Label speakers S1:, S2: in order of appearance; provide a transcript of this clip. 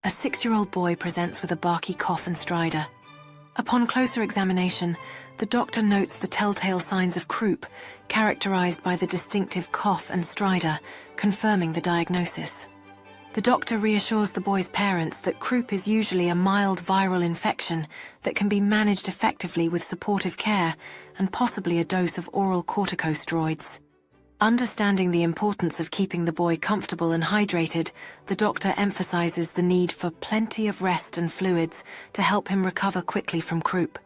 S1: a 6-year-old boy presents with a Barky cough and stridor. Upon closer examination, the doctor notes the telltale signs of croup, characterized by the distinctive cough and stridor, confirming the diagnosis. The doctor reassures the boy's parents that croup is usually a mild viral infection that can be managed effectively with supportive care and possibly a dose of oral corticosteroids. Understanding the importance of keeping the boy comfortable and hydrated, the doctor emphasizes the need for plenty of rest and fluids to help him recover quickly from croup.